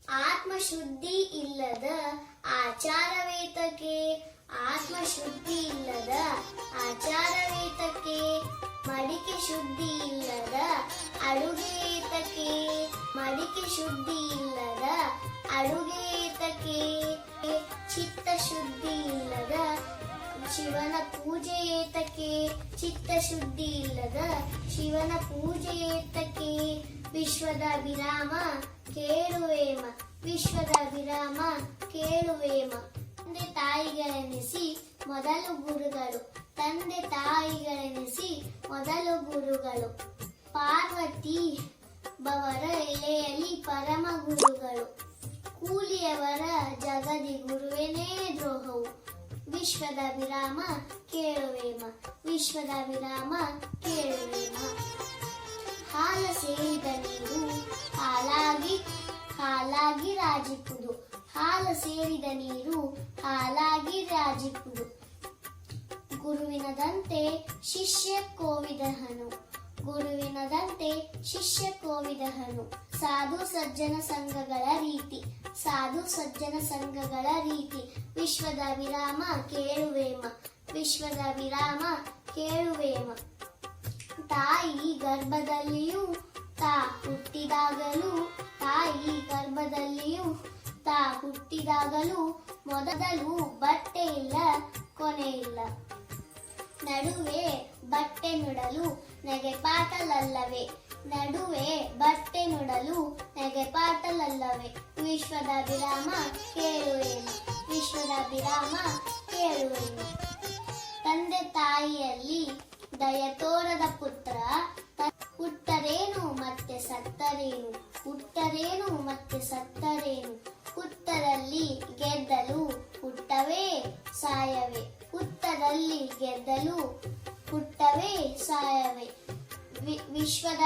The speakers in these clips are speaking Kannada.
ಆತ್ಮಶುದ್ಧಿ ಇಲ್ಲದ ಆಚಾರವೇತಕ್ಕೆ, ಆತ್ಮಶುದ್ಧಿ ಇಲ್ಲದ ಆಚಾರವೇತಕ್ಕೆ, ಮಡಿಕೆ ಶುದ್ಧಿ ಇಲ್ಲದ ಅಡುಗೆ ಏತಕ್ಕೆ, ಮಡಿಕೆ ಶುದ್ಧಿ ಇಲ್ಲದ ಅಡುಗೆ ಏತಕ್ಕೆ, ಚಿತ್ತಶುದ್ಧಿ ಇಲ್ಲದ ಶಿವನ ಪೂಜೆ ಏತಕ್ಕೆ, ಚಿತ್ತಶುದ್ಧಿ ಇಲ್ಲದ ಶಿವನ ಪೂಜೆ ಏತಕ್ಕೆ, ವಿಶ್ವದ ವಿರಾಮ ಕೇಳುವೇಮ, ವಿಶ್ವದ ವಿರಾಮ ಕೇಳುವೇಮ. ತಂದೆ ತಾಯಿಗಳೆನಿಸಿ ಮೊದಲು ಗುರುಗಳು, ತಂದೆ ತಾಯಿಗಳೆನಿಸಿ ಮೊದಲು ಗುರುಗಳು, ಪಾರ್ವತಿ ಬವರ ಎಲೆಯಲ್ಲಿ ಪರಮ ಗುರುಗಳು, ಕೂಲಿಯವರ ಜಗದಿ ಗುರುವೇನೇ ದ್ರೋಹವು, ವಿಶ್ವದ ವಿರಾಮ ಕೇಳುವೇಮ, ವಿಶ್ವದ ವಿರಾಮ ಕೇಳುವೇಮ. ಹಾಲ ಸೇರಿದ ನೀರು ಹಾಲಾಗಿ ರಾಜಿಪುದು, ಹಾಲ ಸೇರಿದ ನೀರು ಹಾಲಾಗಿ ರಾಜಿಪುದು. ಗುರುವಿನದಂತೆ ಶಿಷ್ಯ ಕೋವಿದಹನು, ಗುರುವಿನದಂತೆ ಶಿಷ್ಯ ಕೋವಿದಹನು. ಸಾಧು ಸಜ್ಜನ ಸಂಘಗಳ ರೀತಿ, ಸಾಧು ಸಜ್ಜನ ಸಂಘಗಳ ರೀತಿ, ವಿಶ್ವದ ವಿರಾಮ ಕೇಳುವೇಮ, ವಿಶ್ವದ ವಿರಾಮ ಕೇಳುವೇಮ. ತಾಯಿ ಗರ್ಭದಲ್ಲಿಯೂ ತಾ ಹುಟ್ಟಿದಾಗಲೂ, ತಾಯಿ ಗರ್ಭದಲ್ಲಿಯೂ ತಾ ಹುಟ್ಟಿದಾಗಲೂ ಮೊದಲು ಬಟ್ಟೆ ಇಲ್ಲ ಕೊನೆ ಇಲ್ಲ, ನಡುವೆ ಬಟ್ಟೆ ನುಡಲು ನೆಗೆಪಾಟಲಲ್ಲವೇ, ನಡುವೆ ಬಟ್ಟೆ ನುಡಲು ನೆಗೆಪಾಟಲಲ್ಲವೇ. ವಿಶ್ವದ ವಿರಾಮ ಕೇಳುವೇನು, ವಿಶ್ವದ ವಿರಾಮ ಕೇಳುವೇನು. ತಂದೆ ತಾಯಿಯಲ್ಲಿ ದಯ ತೋರದ ಪುತ್ರ, ಹುಟ್ಟರೇನು ಮತ್ತೆ ಸತ್ತರೇನು, ಹುಟ್ಟರೇನು ಮತ್ತೆ ಸತ್ತರೇನು. ಹುತ್ತದಲ್ಲಿ ಗೆದ್ದಲು ಹುಟ್ಟವೇ ಸಾಯವೇ, ಹುತ್ತದಲ್ಲಿ ಗೆದ್ದಲು ಹುಟ್ಟವೇ ಸಾಯವೇ. ವಿಶ್ವದ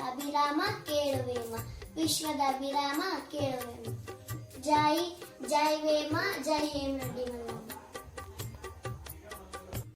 ಅಭಿರಾಮ ಕೇಳುವೇಮ, ವಿಶ್ವದ ಅಭಿರಾಮ ಕೇಳುವೇಮ. ಜೈ ಜೈ ವೇಮ, ಜೈ ಹೇಮ ರೆಡ್ಡಿ.